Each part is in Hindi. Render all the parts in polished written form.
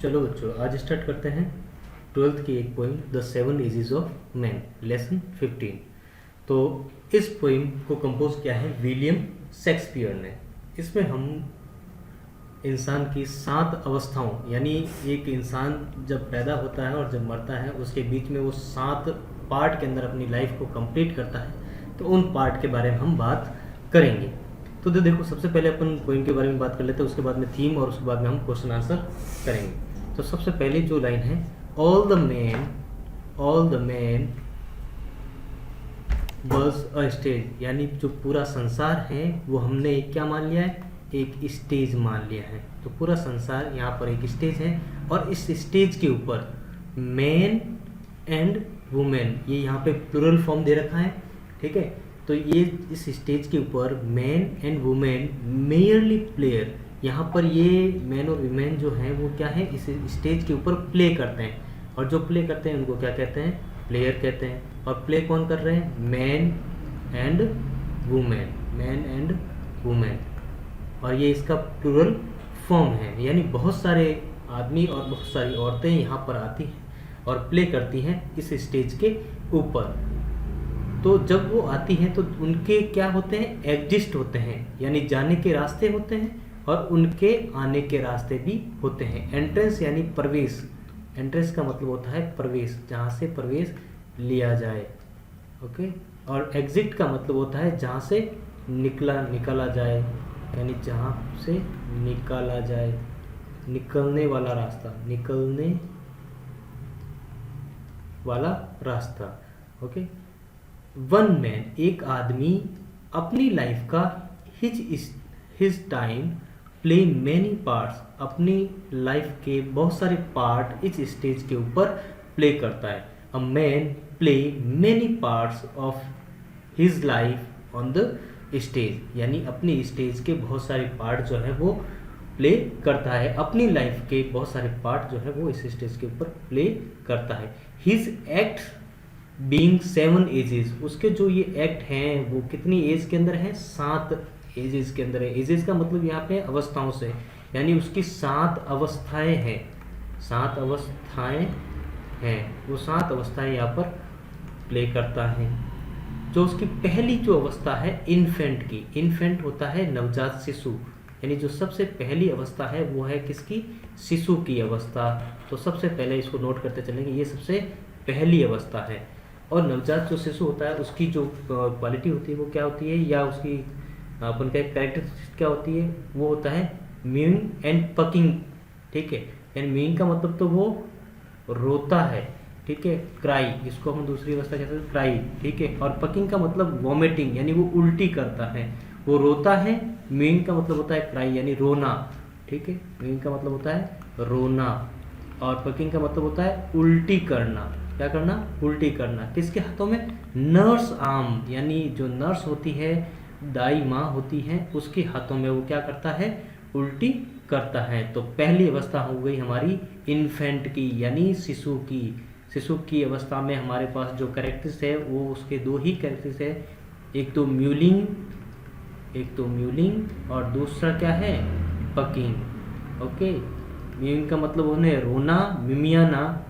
चलो बच्चों, आज स्टार्ट करते हैं 12th की एक poem the 7 ages of man, lesson 15। तो इस पोइम को कंपोज किया है विलियम शेक्सपियर ने। इसमें हम इंसान की 7 अवस्थाओं, यानी एक इंसान जब पैदा होता है और जब मरता है उसके बीच में वो 7 पार्ट के अंदर अपनी लाइफ को कंप्लीट करता है, तो उन पार्ट के बारे में हम बात करेंगे। तो देखो, सबसे पहले अपन पोइम के बारे में बात कर लेते हैं, उसके बाद में थीम और उसके बाद में हम क्वेश्चन आंसर करेंगे। तो सबसे पहले जो लाइन है, all the man was a stage, यानी जो पूरा संसार है वो हमने क्या मान लिया है, एक स्टेज मान लिया है। तो पूरा संसार यहाँ पर एक स्टेज है और इस स्टेज के ऊपर मैन एंड वुमेन, ये यहाँ पे प्लूरल फॉर्म दे रखा है, ठीक है। तो ये इस स्टेज के ऊपर man and women merely player, यहाँ पर ये मैन और वुमेन जो हैं वो क्या है, इस स्टेज के ऊपर प्ले करते हैं, और जो प्ले करते हैं उनको क्या कहते हैं, प्लेयर कहते हैं। और प्ले कौन कर रहे हैं, मैन एंड वुमेन, और ये इसका प्लूरल फॉर्म है, यानी बहुत सारे आदमी और बहुत सारी औरतें यहाँ पर आती हैं और प्ले करती हैं इस स्टेज के ऊपर। तो जब वो आती हैं तो उनके क्या होते हैं, एग्जिस्ट होते हैं, यानी जाने के रास्ते होते हैं और उनके आने के रास्ते भी होते हैं। एंट्रेंस यानी प्रवेश, एंट्रेंस का मतलब होता है प्रवेश, जहाँ से प्रवेश लिया जाए, ओके। और एग्जिट का मतलब होता है जहाँ से निकाला जाए, यानी जहाँ से निकाला जाए, निकलने वाला रास्ता, ओके। वन मैन, एक आदमी अपनी लाइफ का his time play many parts, अपनी लाइफ के बहुत सारे पार्ट इस स्टेज के ऊपर प्ले करता है। A man play many parts of his life on the stage, यानी अपनी स्टेज के बहुत सारे पार्ट जो है वो प्ले करता है, अपनी लाइफ के बहुत सारे पार्ट जो है वो इस स्टेज के ऊपर प्ले करता है। हिज एक्ट बीइंग 7 एजेस, उसके जो ये एक्ट हैं वो कितनी एज के अंदर हैं, 7 एजेस के अंदर है। एजेस का मतलब यहाँ पे अवस्थाओं से, यानी उसकी 7 अवस्थाएं हैं, 7 अवस्थाएं हैं, वो 7 अवस्थाएं यहाँ पर प्ले करता है। जो उसकी पहली जो अवस्था है इन्फेंट की, इन्फेंट होता है नवजात शिशु, यानी जो सबसे पहली अवस्था है वो है किसकी, शिशु की अवस्था। तो सबसे पहले इसको नोट करते चलेंगे, ये सबसे पहली अवस्था है। और नवजात जो शिशु होता है उसकी जो क्वालिटी होती है वो क्या होती है, या उसकी अपन का कैरेक्टरिस्टिक क्या होती है, वो होता है म्यूइंग एंड पकिंग, ठीक है। यानी म्यूइंग का मतलब तो वो रोता है, ठीक है, क्राई, इसको हम दूसरी अवस्था कहते हैं क्राई, ठीक है। और पकिंग का मतलब वॉमिटिंग, यानी वो उल्टी करता है, वो रोता है। म्यूइंग का मतलब होता है क्राई, यानी रोना, ठीक है। म्यूइंग का मतलब होता है रोना, और पकिंग का मतलब होता है उल्टी करना। क्या करना, उल्टी करना। किसके हाथों में, नर्स आर्म, यानी जो नर्स होती है, दाई माँ होती है, उसके हाथों में वो क्या करता है, उल्टी करता है। तो पहली अवस्था हो गई हमारी इन्फेंट की, यानी शिशु की। शिशु की अवस्था में हमारे पास जो कैरेक्टर्स है वो उसके 2 ही कैरेक्टर्स है, एक तो म्यूलिंग और दूसरा क्या है, पकिंग, ओके। म्यूइंग का मतलब उन्हें रोना, मिमियाना,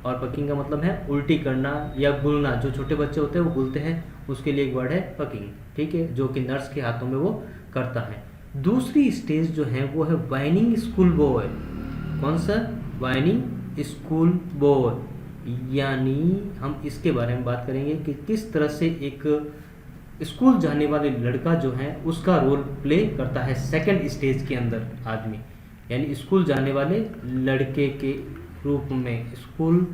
और पकिंग का मतलब है उल्टी करना या गुलना। जो छोटे बच्चे होते हैं वो गुलते हैं, उसके लिए एक वर्ड है पकिंग, ठीक है, जो कि नर्स के हाथों में वो करता है। दूसरी स्टेज जो है वो है वाइनिंग स्कूल बॉय। कौन सा, वाइनिंग स्कूल बॉय, यानी हम इसके बारे में बात करेंगे कि किस तरह से एक स्कूल जाने वाले लड़का जो है उसका रोल प्ले करता है सेकंड स्टेज के अंदर आदमी, यानी स्कूल जाने वाले लड़के के रूप में, स्कूल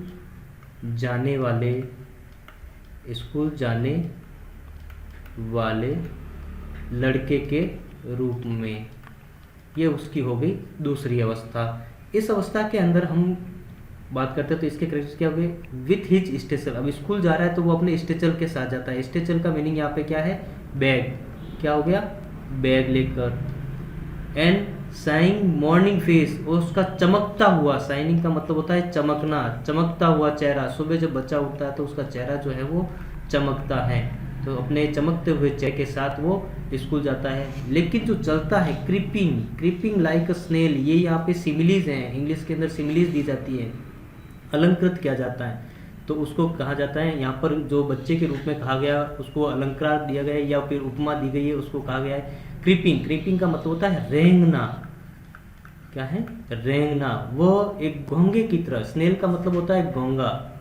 जाने वाले लड़के के रूप में, ये उसकी हो गई दूसरी अवस्था। इस अवस्था के अंदर हम बात करते हैं तो इसके कैरेक्टर्स क्या हो गए, विथ हिज स्टेचल। अब स्कूल जा रहा है तो वो अपने स्टेचल के साथ जाता है। स्टेचल का मीनिंग यहाँ पे क्या है, बैग, क्या हो गया, बैग लेकर। एंड शाइनिंग मॉर्निंग फेस, और उसका चमकता हुआ, शाइनिंग का मतलब होता है चमकना, चमकता हुआ चेहरा। सुबह जब बच्चा उठता है तो उसका चेहरा जो है वो चमकता है। तो अपने चमकते हुए चेहरे के साथ वो स्कूल जाता है। लेकिन जो चलता है creeping, creeping like a snail, ये यहाँ पे सिमिलीज हैं, इंग्लिश के अंदर सिमिलीज दी जाती है, अलंकृत किया जाता है। तो उसको कहा जाता है, यहाँ पर जो बच्चे के रूप में कहा गया उसको अलंकार दिया गया है या फिर उपमा दी गई है, उसको कहा गया है क्रीपिंग। क्रीपिंग का मतलब होता है रेंगना। क्या है? रेंगना। वो एक घोंगे की तरह, स्नेल का मतलब होता है घोंगा,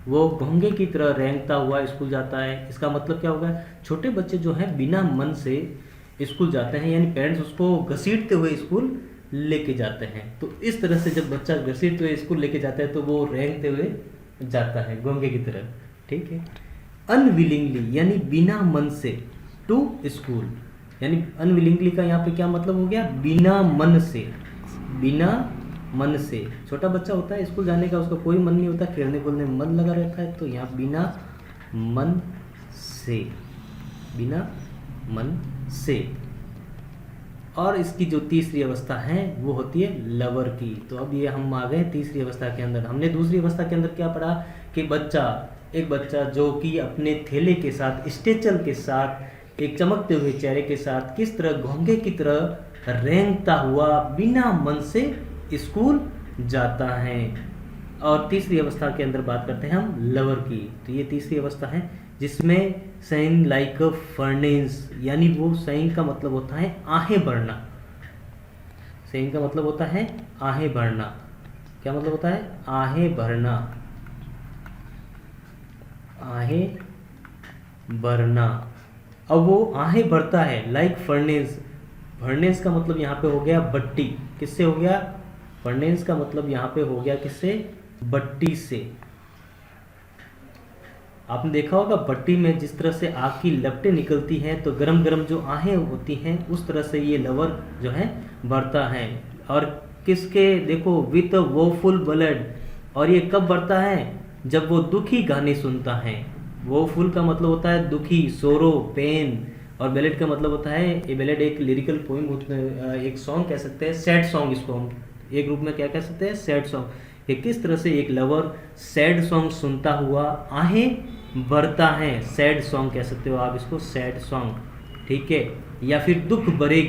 वो घोंगे की तरह रेंगता हुआ स्कूल जाता है। इसका मतलब क्या होगा? छोटे बच्चे जो हैं बिना मन से स्कूल जाते हैं, यानी पेरेंट्स उसको घसीटते हुए स्कूल लेके जाते हैं। तो इस तरह से जब बच्चा घसीटते हुए स्कूल लेके जाता है तो वो रेंगते हुए जाता है घोंगे की तरह। ठीक है। अनविलिंगली यानी बिना मन से, टू स्कूल यानी अनविलिंगली का यहाँ पे क्या मतलब हो गया? बिना मन से। बिना मन से, छोटा बच्चा होता है स्कूल जाने का, उसका कोई मन नहीं होता, खेलने कूदने में मन लगा रहता है, तो यहाँ बिना मन से, बिना मन से। और इसकी जो तीसरी अवस्था है वो होती है लवर की। तो अब ये हम आ गए तीसरी अवस्था के अंदर। हमने दूसरी अवस्था के अंदर क्या पढ़ा कि एक बच्चा जो कि अपने थैले के साथ, स्टेचल के साथ, एक चमकते हुए चेहरे के साथ किस तरह घोंघे की तरह रेंगता हुआ बिना मन से स्कूल जाता है। और तीसरी अवस्था के अंदर बात करते हैं हम लवर की। तो ये तीसरी अवस्था है जिसमें साइन लाइक अ फर्नेस, यानी वो साइन का मतलब होता है आहें भरना। साइन का मतलब होता है आहें भरना। क्या मतलब होता है? आहें भरना, आहें भरना। अब वो आहें भरता है लाइक फर्नेस। फर्नेस का मतलब यहाँ पे हो गया भट्टी। किससे हो गया? फर्नेस का मतलब यहाँ पे हो गया किससे? भट्टी से। आपने देखा होगा भट्टी में जिस तरह से आग की लपटें निकलती हैं, तो गरम गरम जो आहें होती हैं उस तरह से ये लवर जो है बढ़ता है। और किसके? देखो, विथ वोफुल बलड। और ये कब बढ़ता है? जब वो दुखी गाने सुनता है। वोफुल का मतलब होता है दुखी, सोरो, पेन। और बैलेड का मतलब होता है, ये बैलेड एक लिरिकल पोइम, एक सॉन्ग कह सकते हैं, सैड सॉन्ग। इसको हम एक रूप में क्या कह सकते हैं? Sad song. ये किस तरह से एक लवर सैड सॉन्ग सुनता हुआ आहें भरता है। सैड सॉन्ग कह सकते हो आप इसको, सैड सॉन्ग। ठीक है। या फिर दुख भरे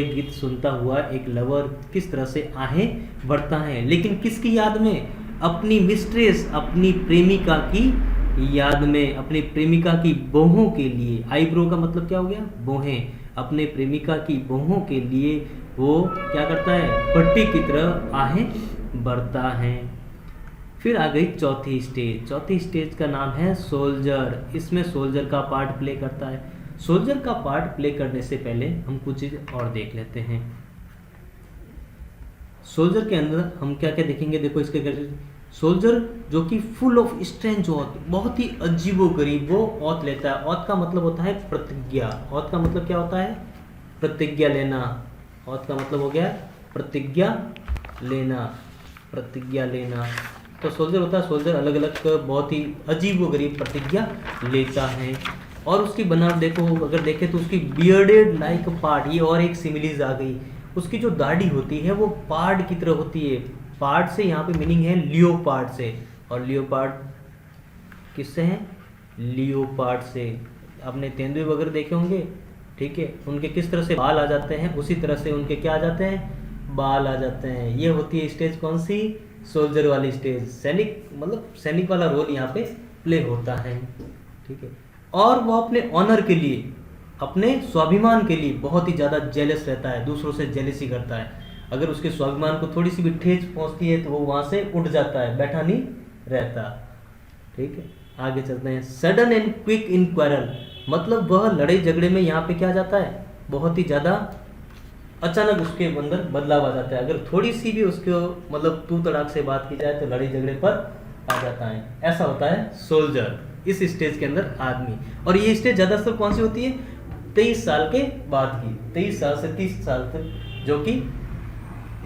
गीत सुनता हुआ एक लवर किस तरह से आहें भरता है, लेकिन किसकी याद में? अपनी मिस्ट्रेस, अपनी प्रेमिका की याद में, अपनी प्रेमिका की बाहों के लिए। आईब्रो का मतलब क्या हो गया? बाहें। अपने प्रेमिका की बाहों के लिए वो क्या करता है? भट्टी की तरह आहें भरता है। फिर आ गई चौथी स्टेज। चौथी स्टेज का नाम है सोल्जर। इसमें सोल्जर का पार्ट प्ले करता है। सोल्जर का पार्ट प्ले करने से पहले हम कुछ चीज और देख लेते हैं। सोल्जर के अंदर हम क्या क्या देखेंगे? देखो इसके सोल्जर जो कि फुल ऑफ स्ट्रेंज ऑथ, बहुत ही अजीबोगरीब वो ऑथ लेता है। ऑथ का मतलब होता है प्रतिज्ञा। ऑथ का मतलब क्या होता है? प्रतिज्ञा लेना। ऑथ का मतलब हो गया प्रतिज्ञा लेना, प्रतिज्ञा लेना। तो सोल्जर होता है, सोल्जर अलग अलग बहुत ही अजीबोगरीब प्रतिज्ञा लेता है। और उसकी बनावट देखो, अगर देखें तो उसकी बियर्डेड लाइक पार्ट, ये और एक सिमिलीज आ गई। उसकी जो दाढ़ी होती है वो पार्ट की तरह होती है। पार्ट से यहाँ पे मीनिंग है लियोपार्ड से। और लियोपार्ड किससे है? लियोपार्ड से। आपने तेंदुए वगैरह देखे होंगे, ठीक है, उनके किस तरह से बाल आ जाते हैं, उसी तरह से उनके क्या आ जाते हैं? बाल आ जाते हैं। ये होती है स्टेज कौन सी? सोल्जर वाली स्टेज। सैनिक, मतलब सैनिक वाला रोल यहाँ पे प्ले होता है। ठीक है। और वो अपने ऑनर के लिए, अपने स्वाभिमान के लिए बहुत ही ज़्यादा जेलस रहता है, दूसरों से जेलसी करता है। अगर उसके स्वाभिमान को थोड़ी सी भी ठेस पहुंचती है तो वो वहां से उठ जाता है, बैठा नहीं रहता। ठीक है। आगे चलते हैं। Sudden and quick in quarrel, मतलब वह लड़ाई झगड़े में यहाँ पे क्या जाता है? बहुत ही ज़्यादा अचानक उसके अंदर बदलाव आ जाता है। अगर थोड़ी सी भी उसको मतलब तू तड़ाक से बात की जाए तो लड़ाई झगड़े पर आ जाता है। ऐसा होता है सोल्जर, इस स्टेज के अंदर आदमी। और ये स्टेज ज़्यादातर कौन सी होती है? 23 साल के बाद की, 23 साल से 30 साल तक, जो कि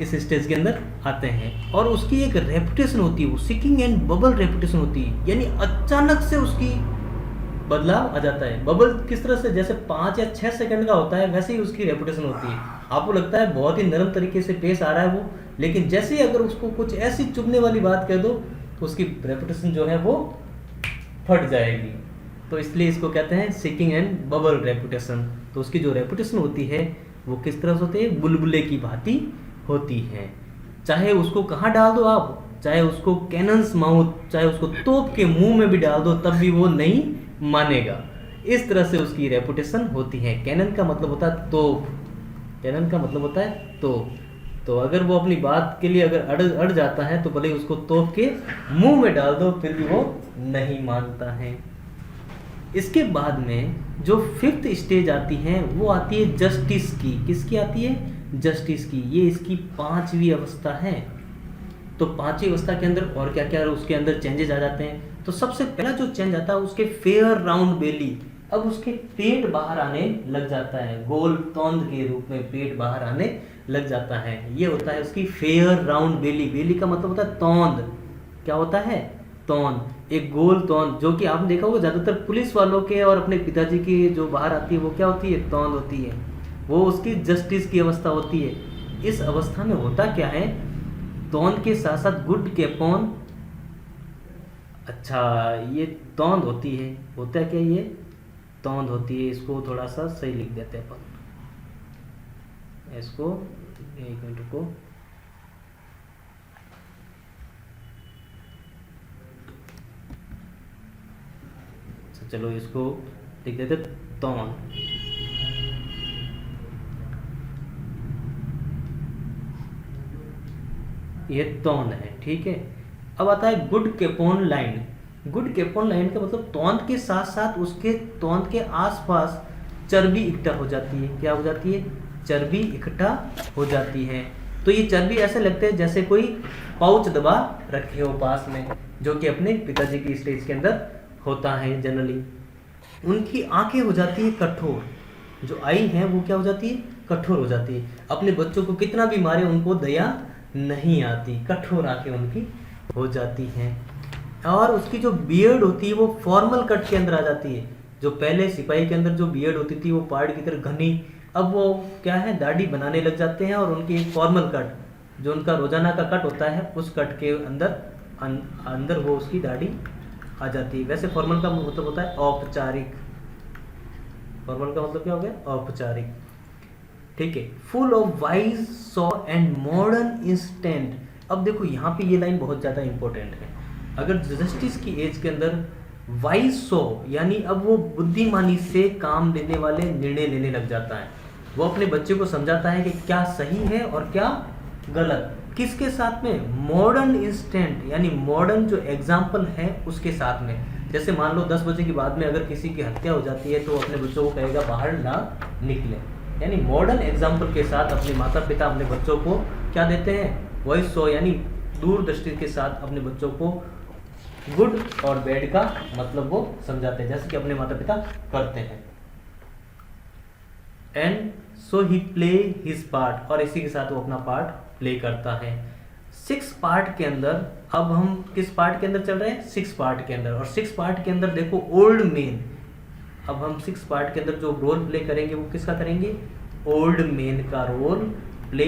इस स्टेज के अंदर आते हैं। और उसकी एक रेपुटेशन होती है, वो सिकिंग एंड बबल रेपुटेशन होती है, यानी अचानक से उसकी बदलाव आ जाता है। बबल किस तरह से? जैसे 5 या 6 सेकंड का होता है, वैसे ही उसकी रेपुटेशन होती है। आपको लगता है बहुत ही नरम तरीके से पेश आ रहा है वो, लेकिन जैसे ही अगर उसको कुछ ऐसी चुभने वाली बात कह दो तो उसकी रेपुटेशन जो है वो फट जाएगी। तो इसलिए इसको कहते हैं सिकिंग एंड बबल रेपुटेशन। तो उसकी जो रेपुटेशन होती है वो किस तरह से होती है, बुलबुले की भांति होती है। चाहे उसको कहाँ डाल दो आप, चाहे उसको कैनन्स माउथ, चाहे उसको तोप के मुंह में भी डाल दो, तब भी वो नहीं मानेगा। इस तरह से उसकी रेपुटेशन होती है। कैनन का मतलब होता है तोप, कैनन का मतलब होता है तोप। तो अगर वो अपनी बात के लिए अगर अड़ जाता है तो भले ही उसको तोप के मुंह में डाल दो, फिर भी वो नहीं मानता है। इसके बाद में जो फिफ्थ स्टेज आती है वो आती है जस्टिस की। किसकी आती है, जस्टिस की। ये इसकी 5वीं अवस्था है। तो 5वीं अवस्था के अंदर और क्या क्या उसके अंदर चेंजेस आ जाते हैं। तो सबसे पहला जो चेंज आता है उसके फेयर राउंड बेली। अब उसके पेट बाहर आने लग जाता है, गोल तोंद के रूप में पेट बाहर आने लग जाता है। ये होता है उसकी फेयर राउंड बेली। बेली का मतलब होता है तोंद। क्या होता है, तोंद, एक गोल तोंद, जो कि आपने देखा होगा ज्यादातर पुलिस वालों के और अपने पिताजी की जो बाहर आती है वो क्या होती है, तोंद होती है। वो उसकी जस्टिस की अवस्था होती है। इस अवस्था में होता क्या है, तोंद के साथ साथ गुड केपोन, अच्छा ये तोंद होती है, होता है क्या, ये तोंद होती है। इसको थोड़ा सा सही लिख देते हैं अपन, इसको 1 मिनट को, चलो इसको लिख देते तोंद। ये तोंद है, ठीक है। अब आता है गुड केपोन लाइन। गुड केपोन लाइन का मतलब तोंद के साथ साथ उसके तोंद के आसपास चर्बी इकट्ठा हो जाती है। क्या हो जाती है, चर्बी इकट्ठा हो जाती है। तो ये चर्बी ऐसे लगते हैं जैसे कोई पाउच दबा रखे हो पास में, जो कि अपने पिताजी की स्टेज के अंदर होता है जनरली। उनकी आंखें हो जाती है कठोर, जो आई है वो क्या हो जाती है, कठोर हो जाती है। अपने बच्चों को कितना भी मारे उनको दया नहीं आती, कठोर आंखें उनकी हो जाती हैं। और उसकी जो बियर्ड होती है वो फॉर्मल कट के अंदर आ जाती है। जो पहले सिपाही के अंदर जो बियर्ड होती थी वो पहाड़ की तरह घनी, अब वो क्या है, दाढ़ी बनाने लग जाते हैं और उनकी एक फॉर्मल कट, जो उनका रोजाना का कट होता है, उस कट के अंदर वो उसकी दाढ़ी आ जाती है। वैसे फॉर्मल का मतलब होता है औपचारिक। फॉर्मल का मतलब क्या हो गया, औपचारिक, ठीक है। Full of wise saw and modern instant. अब देखो यहाँ पे ये लाइन बहुत ज़्यादा इंपॉर्टेंट है। अगर जस्टिस की एज के अंदर वाइज सो यानी अब वो बुद्धिमानी से काम लेने वाले निर्णय लेने लग जाता है। वो अपने बच्चे को समझाता है कि क्या सही है और क्या गलत। किसके साथ में, मॉडर्न इंस्टेंट, यानी मॉडर्न जो एग्जाम्पल है उसके साथ में। जैसे मान लो 10 बजे के बाद में अगर किसी की हत्या हो जाती है तो अपने बच्चों को कहेगा बाहर ना निकले। यानी मॉडर्न एग्जाम्पल के साथ अपने माता पिता अपने बच्चों को क्या देते हैं, वॉइस सो यानी दूरदृष्टि के साथ अपने बच्चों को गुड और बैड का मतलब वो समझाते हैं, जैसे कि अपने माता पिता करते हैं। And so he play his part, और इसी के साथ वो अपना पार्ट प्ले करता है। 6 पार्ट के अंदर, अब हम किस पार्ट के अंदर चल रहे हैं, 6 पार्ट के अंदर। और 6 पार्ट के अंदर देखो ओल्ड मैन, अब हम 6 पार्ट के अंदर जो रोल प्ले करेंगे वो किसका करेंगे, ओल्ड मैन का रोल प्ले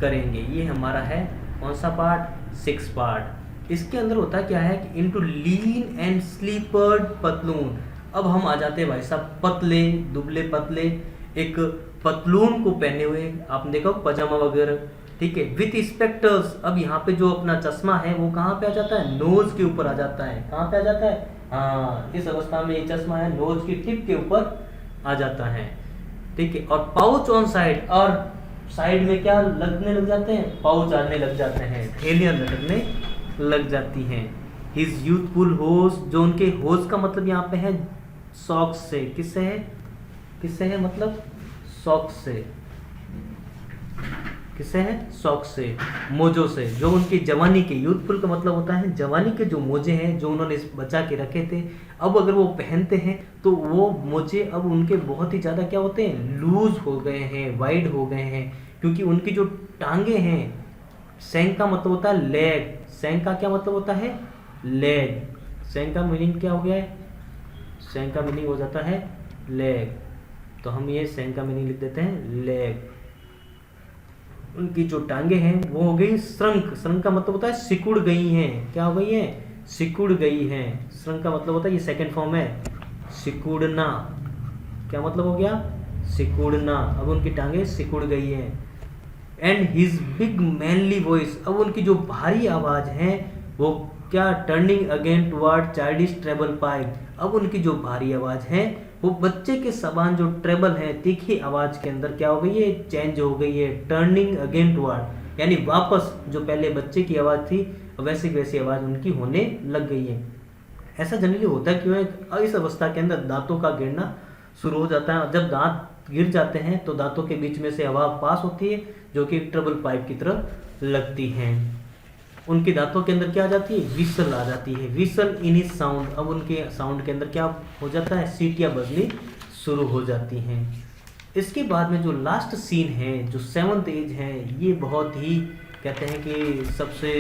करेंगे। ये हमारा है कौन सा पार्ट, 6 पार्ट। इसके अंदर होता क्या है कि इनटू लीन एंड स्लीपर्ड पतलून। अब हम आ जाते हैं भाई साहब पतले दुबले पतले, एक पतलून को पहने हुए, आपने देखा पजामा वगैरह, ठीक है, विथ स्पेक्टर्स। अब यहाँ पे जो अपना चश्मा है वो कहाँ पे आ जाता है, नोज के ऊपर आ जाता है। कहाँ पे आ जाता है, हाँ इस अवस्था में ये चश्मा है नोज की टिप के ऊपर आ जाता है, ठीक है। और पाउच ऑन साइड, और साइड में क्या लगने लग जाते हैं, पाउच आने लग जाते हैं, थैलियां लटकने लग जाती हैं। हिज यूथफुल होश, जो उनके होश का मतलब यहाँ पे है सॉक्स से, किससे है, किससे है मतलब सॉक्स से, किससे है, सॉक्स से, मोजों से, जो उनकी जवानी के, यूथफुल का मतलब होता है जवानी के जो मोजे हैं जो उन्होंने बचा के रखे थे, अब अगर वो पहनते हैं तो वो मोजे अब उनके बहुत ही ज़्यादा क्या होते हैं, लूज हो गए हैं, वाइड हो गए हैं, क्योंकि उनकी जो टांगे हैं, सेंग का मतलब होता है लेग, सेंग का क्या मतलब होता है, लेग, सेंग का मीनिंग क्या हो गया है, सेंग का मीनिंग हो जाता है लेग, तो हम ये सेंग का मीनिंग लिख देते हैं लेग। उनकी जो टांगे हैं वो हो गई श्रंक, श्रंक का मतलब होता है सिकुड़ गई हैं, क्या हो गई हैं, सिकुड़ गई हैं। श्रंक का मतलब होता है, ये सेकंड फॉर्म है, सिकुड़ना। क्या मतलब हो गया? सिकुड़ना। अब उनकी टांगे सिकुड़ गई हैं। And his big manly voice, अब उनकी जो भारी आवाज है वो क्या? Turning again toward childish treble pipe, अब उनकी जो भारी आवाज है वो बच्चे के समान जो ट्रेबल है, तीखी आवाज के अंदर क्या हो गई है? चेंज हो गई है। टर्निंग अगेन टुवर्ड, यानी वापस जो पहले बच्चे की आवाज थी वैसी वैसी आवाज उनकी होने लग गई है। ऐसा जनरली होता क्यों है? इस अवस्था के अंदर दांतों का गिरना शुरू हो जाता है। जब दांत गिर जाते हैं तो दांतों के बीच में से हवा पास होती है जो कि ट्रबल पाइप की तरह लगती हैं। उनके दांतों के अंदर क्या आ जाती है? विसल आ जाती है। विसल इन हिज साउंड, अब उनके साउंड के अंदर क्या हो जाता है? सीटियां बजनी शुरू हो जाती हैं। इसके बाद में जो लास्ट सीन है, जो 7th एज है, ये बहुत ही कहते हैं कि सबसे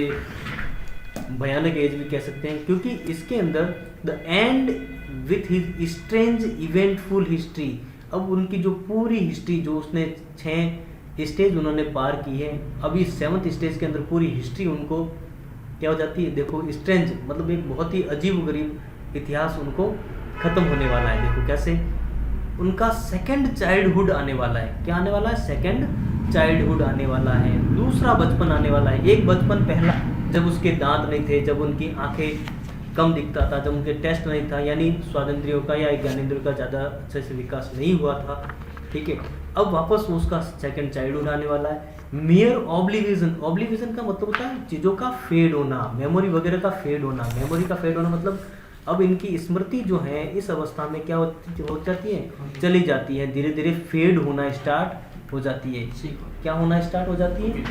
भयानक एज भी कह सकते हैं, क्योंकि इसके अंदर the end with his strange eventful history, अब उनकी जो पूरी हिस्ट्री, जो उसने 6 स्टेज उन्होंने पार की है, अभी 7th स्टेज के अंदर पूरी हिस्ट्री उनको क्या हो जाती है? देखो, स्ट्रेंज मतलब एक बहुत ही अजीब गरीब इतिहास उनको खत्म होने वाला है। देखो कैसे उनका सेकंड चाइल्डहुड आने वाला है। क्या आने वाला है? सेकंड चाइल्डहुड आने वाला है, दूसरा बचपन आने वाला है। एक बचपन पहला जब उसके दांत नहीं थे, जब उनकी आंखें कम दिखता था, जब उनके टेस्ट नहीं था, यानी स्वादेंद्रियों का या ज्ञानेंद्रियों का ज़्यादा अच्छे से विकास नहीं हुआ था। ठीक है, अब वापस उसका सेकंड चाइल्डहुड आने वाला है। मियर ऑब्लिविजन, ऑब्लिविजन का मतलब होता है चीज़ों का फेड होना, मेमोरी वगैरह का फेड होना। मेमोरी का फेड होना मतलब अब इनकी स्मृति जो है इस अवस्था में क्या हो जाती है? चली जाती है, धीरे धीरे फेड होना स्टार्ट हो जाती है। क्या होना स्टार्ट हो जाती है?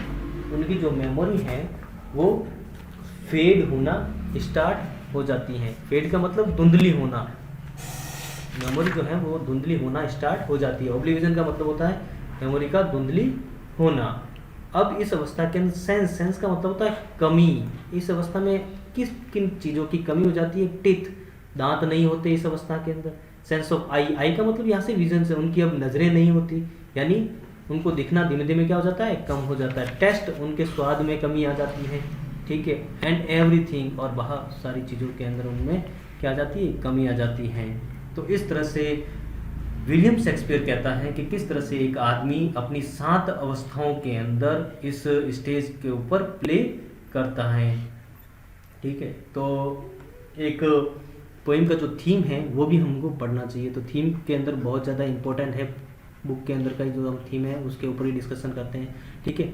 उनकी जो मेमोरी है वो फेड होना स्टार्ट हो जाती हैं। फेड का मतलब धुंधली होना, मेमोरी जो है वो धुंधली होना स्टार्ट हो जाती है। ऑब्लिविजन का मतलब होता है मेमोरी का धुंधली होना। अब इस अवस्था के अंदर सेंस का मतलब होता है कमी। इस अवस्था में किन चीज़ों की कमी हो जाती है? टिथ, दांत नहीं होते इस अवस्था के अंदर। सेंस ऑफ आई का मतलब यहाँ से विजन से, उनकी अब नज़रें नहीं होती, यानी उनको दिखना धीमे धीमे क्या हो जाता है? कम हो जाता है। टेस्ट, उनके स्वाद में कमी आ जाती है। ठीक है, एंड एवरीथिंग, और बहुत सारी चीज़ों के अंदर उनमें क्या आ जाती है? कमी आ जाती है। तो इस तरह से विलियम शेक्सपियर कहता है कि किस तरह से एक आदमी अपनी 7 अवस्थाओं के अंदर इस स्टेज के ऊपर प्ले करता है। ठीक है, तो एक पोइम का जो थीम है वो भी हमको पढ़ना चाहिए। तो थीम के अंदर बहुत ज़्यादा इंपॉर्टेंट है, बुक के अंदर का जो हम थीम है उसके ऊपर ही डिस्कशन करते हैं। ठीक है,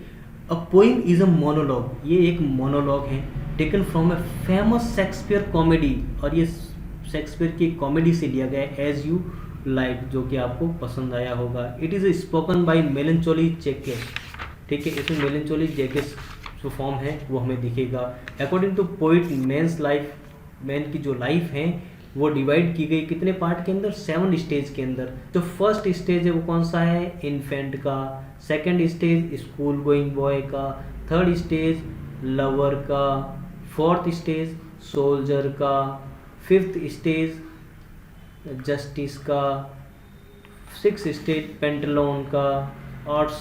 a poem is a monologue, ये एक मोनोलॉग है taken from a famous Shakespeare comedy, और ये शेक्सपियर की कॉमेडी से लिया गया है, एज यू लाइक, जो कि आपको पसंद आया होगा। It is spoken by melancholy Jaques. ठीक है, इसमें मेलेंचोली जेकेस जो फॉर्म है वो हमें दिखेगा। According to poet man's life, man की जो लाइफ है वो डिवाइड की गई कितने पार्ट के अंदर? 7 स्टेज के अंदर। जो फर्स्ट स्टेज है वो कौन सा है? इन्फेंट का। Second stage school going boy का। थर्ड स्टेज लवर का। फोर्थ स्टेज सोल्जर का। फिफ्थ स्टेज जस्टिस का। सिक्स स्टेज पेंटलोन का। और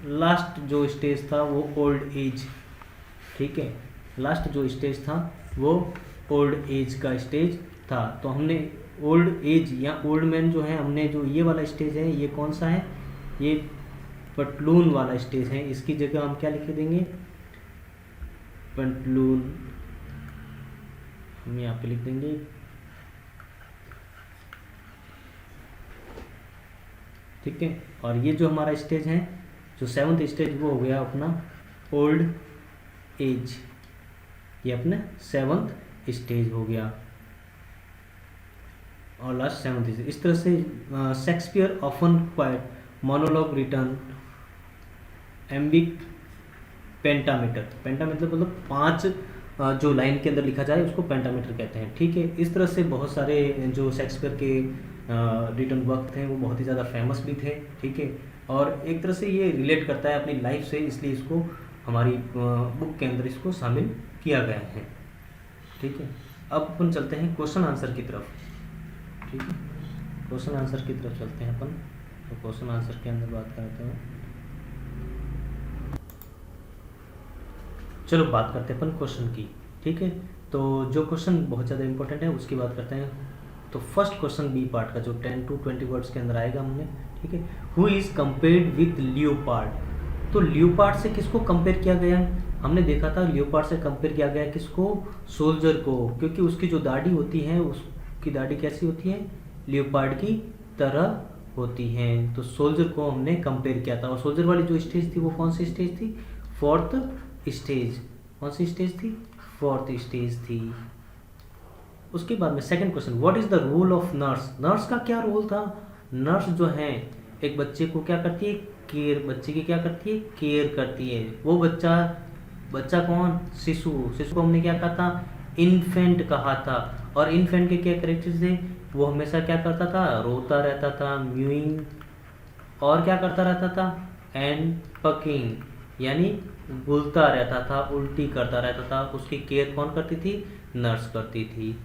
लास्ट जो स्टेज था वो ओल्ड एज। ठीक है, लास्ट जो स्टेज था वो ओल्ड एज का स्टेज था। तो हमने ओल्ड एज या ओल्ड मैन जो है, हमने जो ये वाला स्टेज है ये कौन सा है? ये पटलून वाला स्टेज है। इसकी जगह हम क्या लिख देंगे? पटलून, हम यहाँ पे लिख देंगे। ठीक है, और ये जो हमारा स्टेज है, जो 7th स्टेज, वो हो गया अपना ओल्ड एज। ये अपना 7th स्टेज हो गया और लास्ट 7th स्टेज। इस तरह से Shakespeare often quite monologue written iambic pentameter. Pentameter मतलब 5 जो लाइन के अंदर लिखा जाए उसको पेंटामीटर कहते हैं। ठीक है, इस तरह से बहुत सारे जो शेक्सपियर के रिटर्न वर्क थे वो बहुत ही ज़्यादा फेमस भी थे। ठीक है, और एक तरह से ये रिलेट करता है अपनी लाइफ से, इसलिए इसको हमारी बुक के अंदर इसको शामिल किया गया है। ठीक है, अब अपन चलते हैं क्वेश्चन आंसर की तरफ। ठीक है, क्वेश्चन आंसर की तरफ चलते हैं अपन। तो क्वेश्चन आंसर के अंदर बात करते हैं, चलो बात करते हैं अपन क्वेश्चन की। ठीक है, तो जो क्वेश्चन बहुत ज़्यादा इंपॉर्टेंट है उसकी बात करते हैं। तो फर्स्ट क्वेश्चन बी पार्ट का जो 10 to 20 वर्ड्स के अंदर आएगा हमने, ठीक है। Who is compared with leopard, तो लियोपार्ड से किसको कंपेयर किया गया? हमने देखा था लियोपार्ड से कंपेयर किया गया किसको? सोल्जर को, क्योंकि उसकी जो दाढ़ी होती है उसकी दाढ़ी कैसी होती है? लियोपार्ड की तरह होती है। तो सोल्जर को हमने कंपेयर किया था, और सोल्जर वाली जो स्टेज थी वो कौन सी स्टेज थी? Fourth stage. कौन सी स्टेज थी? फोर्थ स्टेज थी। उसके बाद में second question, what is the role of nurse? Nurse का क्या रोल था? नर्स जो है एक बच्चे को क्या करती है? केयर, बच्चे की क्या करती है? केयर करती है। वो बच्चा कौन? शिशु। शिशु को हमने क्या कहा था? इन्फेंट कहा था। और इन्फेंट के क्या कैरेक्टर्स थे? वो हमेशा क्या करता था? रोता रहता था, म्यूइंग, और क्या करता रहता था? एंड पकिंग, यानी घुलता रहता था, उल्टी करता रहता था। उसकी केयर कौन करती थी? नर्स करती थी।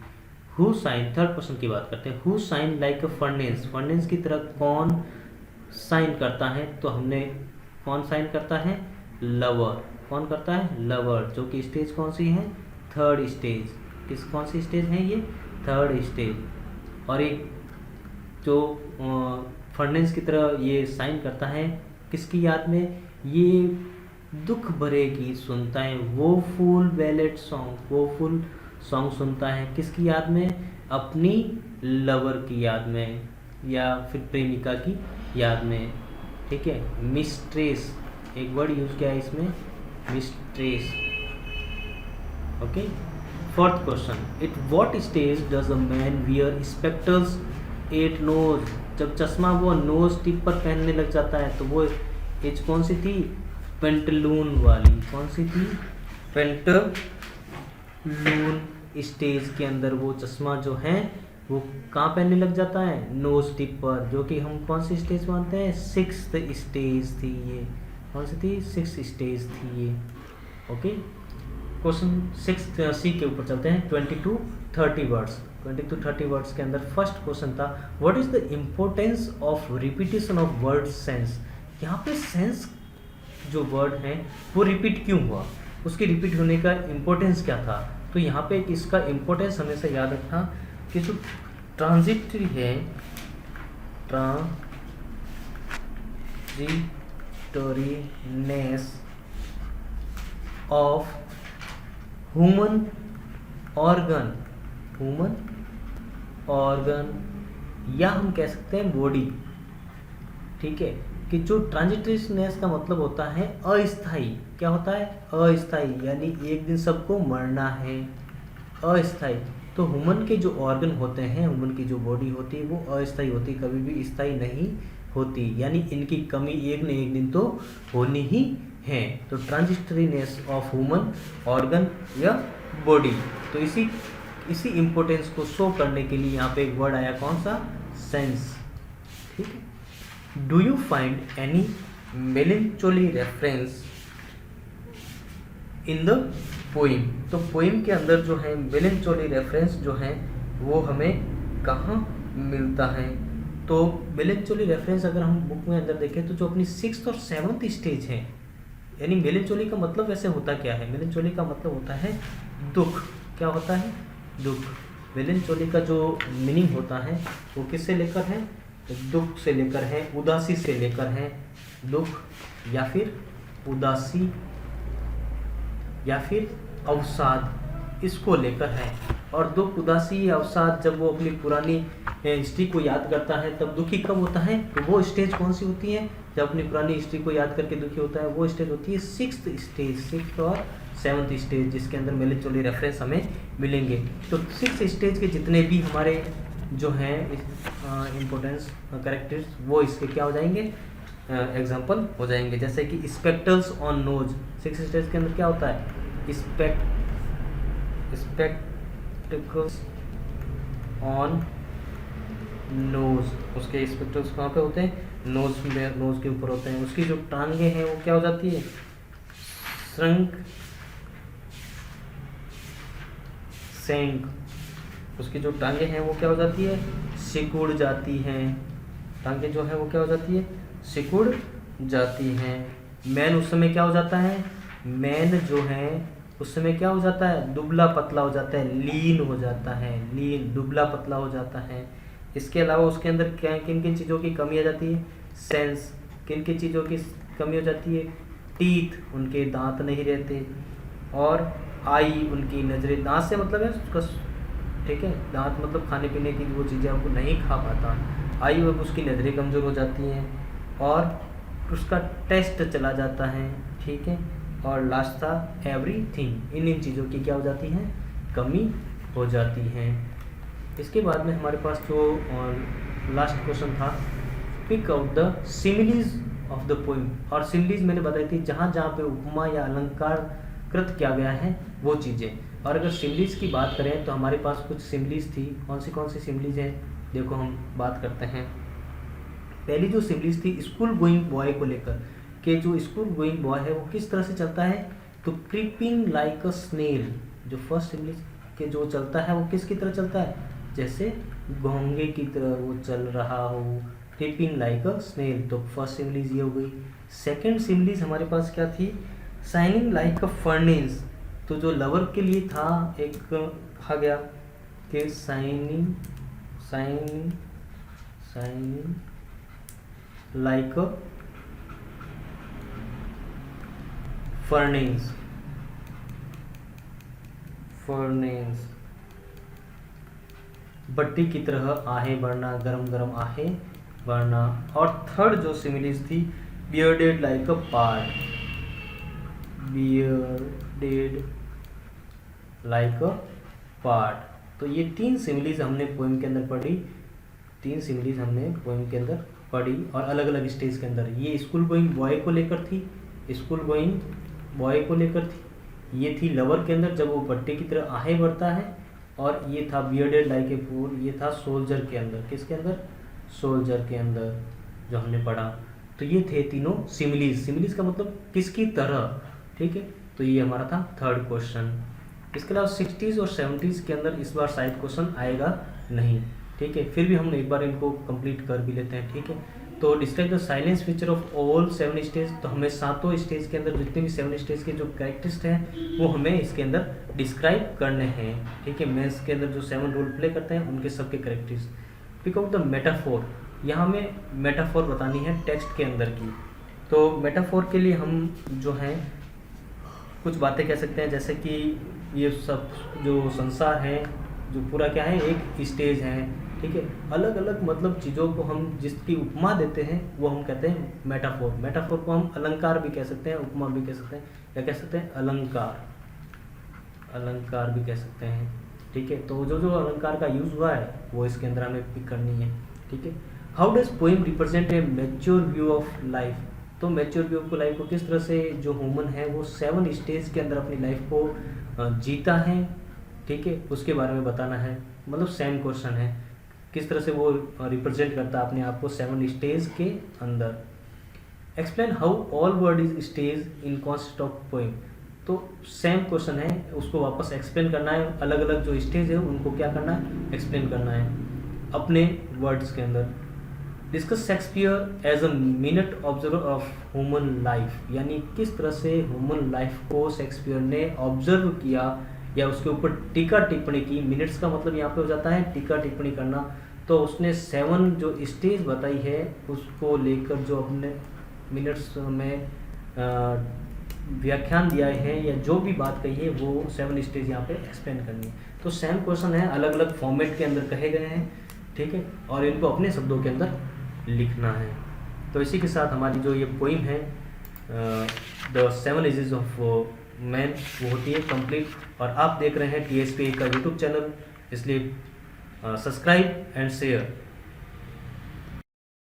हु साइन, थर्ड क्वेश्चन की बात करते हैं। Who shine like a furnace, furnace की तरह कौन साइन करता है? तो हमने कौन साइन करता है? लवर। कौन करता है? लवर, जो कि स्टेज कौन सी है? Third stage. कौन सी स्टेज है ये? Third stage. और एक जो फर्नेस की तरह ये साइन करता है किसकी याद में? ये दुख भरे गीत सुनता है, वो फुल बैलेट सॉन्ग, वो फुल सॉन्ग सुनता है किसकी याद में? अपनी लवर की याद में, या फिर प्रेमिका की याद में, ठीक है। मिस्ट्रेस, एक वर्ड यूज किया है इसमें, mistress. Okay. Fourth question, at what stage does a man wear spectacles at nose? जब चश्मा वो नोज टिप पर पहनने लग जाता है तो वो एज कौन सी थी? पेंटलून वाली। कौन सी थी? पेंटलून स्टेज के अंदर वो चश्मा जो है वो कहाँ पहनने लग जाता है? नोज टिप पर, जो कि हम कौन सी स्टेज मानते हैं? सिक्स्थ स्टेज थी ये। कौन सी थी? सिक्स्थ स्टेज थी ये। ओके। क्वेश्चन 6C के ऊपर चलते हैं। 20 to 30 वर्ड्स, 20 to 30 वर्ड्स के अंदर फर्स्ट क्वेश्चन था, what is the importance of repetition of word sense? यहाँ पे सेंस जो वर्ड है वो रिपीट क्यों हुआ? उसके रिपीट होने का इम्पोर्टेंस क्या था? तो यहाँ पे इसका इम्पोर्टेंस हमेशा याद रखना कि जो ट्रांजिटरी है, transitoriness of human organ, human organ, या हम कह सकते हैं बॉडी, ठीक है। कि जो ट्रांजिटरीनेस का मतलब होता है अस्थाई। क्या होता है? अस्थाई, यानी एक दिन सबको मरना है, अस्थाई। तो ह्यूमन के जो ऑर्गन होते हैं, ह्यूमन की जो बॉडी होती है वो अस्थाई होती है, कभी भी स्थायी नहीं होती, यानी इनकी कमी एक न एक दिन तो होनी ही है। तो ट्रांजिटरीनेस ऑफ ह्यूमन ऑर्गन या बॉडी, तो इसी इम्पोर्टेंस को शो करने के लिए यहाँ पे एक वर्ड आया, कौन सा? सेंस, ठीक है। Do you find any melancholy reference in the poem? तो पोइम के अंदर जो है मेलेंचोली रेफरेंस जो है वो हमें कहाँ मिलता है? तो मेलेंचोली रेफरेंस अगर हम बुक में अंदर देखें तो जो अपनी 6th और 7th स्टेज है, यानी मेलेंचोली का मतलब वैसे होता क्या है? मेलेंचोली का मतलब होता है दुख। क्या होता है? दुख। मेलेंचोली का जो मीनिंग होता है वो किससे लेकर है? दुख से लेकर है, उदासी से लेकर है। दुख या फिर उदासी या फिर अवसाद, इसको लेकर है। और दुख, उदासी, अवसाद, जब वो अपनी पुरानी हिस्ट्री को याद करता है तब दुखी कब होता है? तो वो स्टेज कौन सी होती है? जब अपनी पुरानी हिस्ट्री को याद करके दुखी होता है, वो स्टेज होती है 6th स्टेज, 6th और 7th स्टेज, जिसके अंदर मेलेंचोली रेफरेंस हमें मिलेंगे। तो 6th स्टेज के जितने भी हमारे जो हैं इम्पोर्टेंस कैरेक्टर्स वो इसके क्या हो जाएंगे? एग्जाम्पल हो जाएंगे। जैसे कि spectacles on knows, 6th stage के अंदर क्या होता है? स्पेक्टिकल्स ऑन नोज, उसके स्पेक्टल्स कहाँ पे होते हैं? नोज में, नोज के ऊपर होते हैं। उसकी जो टांगे हैं वो क्या हो जाती है? सेंक, उसकी जो टांगे हैं वो क्या हो जाती है? सिकुड़ जाती हैं। टांगे जो है वो क्या हो जाती है? सिकुड़ जाती हैं। मैन उस समय क्या हो जाता है? मैन जो है उस समय क्या हो जाता है, दुबला पतला हो जाता है, लीन हो जाता है, लीन दुबला पतला हो जाता है। इसके अलावा उसके अंदर क्या किन किन चीज़ों की कमी आ जाती है, सेंस, किन किन चीज़ों की कमी हो जाती है, टीथ, उनके दांत नहीं रहते, और आई, उनकी नज़रें, दांत से मतलब है उसका, ठीक है, दांत मतलब खाने पीने की वो चीज़ें आपको नहीं खा पाता, आई वो उसकी नज़रें कमज़ोर हो जाती हैं, और उसका टेस्ट चला जाता है, ठीक है, और लास्ट था एवरीथिंग, इन चीज़ों की क्या हो जाती है, कमी हो जाती है। इसके बाद में हमारे पास जो लास्ट क्वेश्चन था, pick out the similes of the poem, और सिमिलीज मैंने बताई थी जहाँ जहाँ पे उपमा या अलंकार कृत किया गया है वो चीज़ें। और अगर सिमिलीज की बात करें तो हमारे पास कुछ सिमिलीज थी, कौन सी सिमिलीज हैं, देखो हम बात करते हैं। पहली जो सिमिलीज थी स्कूल गोइंग बॉय को लेकर, कि जो स्कूल गोइंग बॉय है वो किस तरह से चलता है, तो क्रीपिंग लाइक अ स्नेल, जो फर्स्ट सिमिलीज के जो चलता है वो किसकी तरह चलता है, जैसे घोंगे की तरह वो चल रहा हो, क्रीपिंग लाइक अ स्नेल, तो फर्स्ट सिमिलीज ये हो गई। सेकेंड सिमिलीज हमारे पास क्या थी, शाइनिंग लाइक अ फर्नेस, तो जो लवर के लिए था एक कहा गया कि shining shining shining like a furnace, furnace, भट्टी की तरह आहे बढ़ना, गरम गरम आहे बढ़ना। और थर्ड जो सिमिलीज थी, bearded like a part, bearded like a part. तो ये तीन सिमिलीज हमने पोएम के अंदर पढ़ी, तीन सिमिलीज हमने पोएम के अंदर पढ़ी, और अलग अलग स्टेज के अंदर। ये स्कूल गोइंग बॉय को लेकर थी, स्कूल गोइंग बॉय को लेकर थी, ये थी लवर के अंदर जब वो भट्टी की तरह आहे बढ़ता है, और ये था बियर्डेड लाइक ए फूल, ये था सोल्जर के अंदर, किसके अंदर, सोल्जर के अंदर जो हमने पढ़ा। तो ये थे तीनों सिमिलीज, सिमिलीज का मतलब किसकी तरह, ठीक है। तो ये हमारा था थर्ड क्वेश्चन। इसके अलावा 60s और 70s के अंदर इस बार शायद क्वेश्चन आएगा नहीं, ठीक है, फिर भी हम एक बार इनको कंप्लीट कर भी लेते हैं, ठीक है। तो describe the silence feature of all 7 stage, तो हमें सातों स्टेज के अंदर जितने भी 7 स्टेज के जो कैरेक्टरिस्ट हैं वो हमें इसके अंदर डिस्क्राइब करने हैं, ठीक है। मेंस के अंदर जो 7 रोल प्ले करते हैं उनके सबके कैरेक्टरिस्ट। पिक आउट द मेटाफोर, यहाँ हमें मेटाफोर बतानी है टेक्स्ट के अंदर की। तो मेटाफोर के लिए हम जो हैं कुछ बातें कह सकते हैं, जैसे कि ये सब जो संसार है, जो पूरा क्या है, एक स्टेज है, ठीक है। अलग अलग मतलब चीज़ों को हम जिसकी उपमा देते हैं वो हम कहते हैं मेटाफोर। मेटाफोर को हम अलंकार भी कह सकते हैं, उपमा भी कह सकते हैं, या कह सकते हैं अलंकार, अलंकार भी कह सकते हैं, ठीक है। तो जो जो अलंकार का यूज़ हुआ है वो इसके अंदर हमें पिक करनी है, ठीक है। How does poem represent a mature view of life, तो मैच्योर व्यू ऑफ लाइफ को किस तरह से जो ह्यूमन है वो 7 स्टेज के अंदर अपनी लाइफ को जीता है, ठीक है, उसके बारे में बताना है। मतलब सेम क्वेश्चन है, किस तरह से वो रिप्रेजेंट करता है अपने आप को 7 स्टेज के अंदर। Explain how all word is stage in concept of poem, तो सेम क्वेश्चन है, उसको वापस एक्सप्लेन करना है, अलग अलग जो स्टेज है उनको क्या करना है, एक्सप्लेन करना है अपने वर्ड्स के अंदर। Discuss Shakespeare as a minute observer of human life, यानी किस तरह से ह्यूमन लाइफ को शेक्सपियर ने ऑब्जर्व किया या उसके ऊपर टीका टिप्पणी की। मिनट्स का मतलब यहाँ पे हो जाता है टीका टिप्पणी करना। तो उसने 7 जो स्टेज बताई है उसको लेकर जो अपने मिनट्स में व्याख्यान दिया है या जो भी बात कही है वो 7 स्टेज यहाँ पे एक्सप्लेन करनी है। तो सेम क्वेश्चन है, अलग अलग फॉर्मेट के अंदर कहे गए हैं, ठीक है, और इनको अपने शब्दों के अंदर लिखना है। तो इसी के साथ हमारी जो ये पोइम है द 7 एजेस ऑफ मैन वो होती है कंप्लीट। और आप देख रहे हैं TSP का यूट्यूब चैनल, इसलिए सब्सक्राइब एंड शेयर।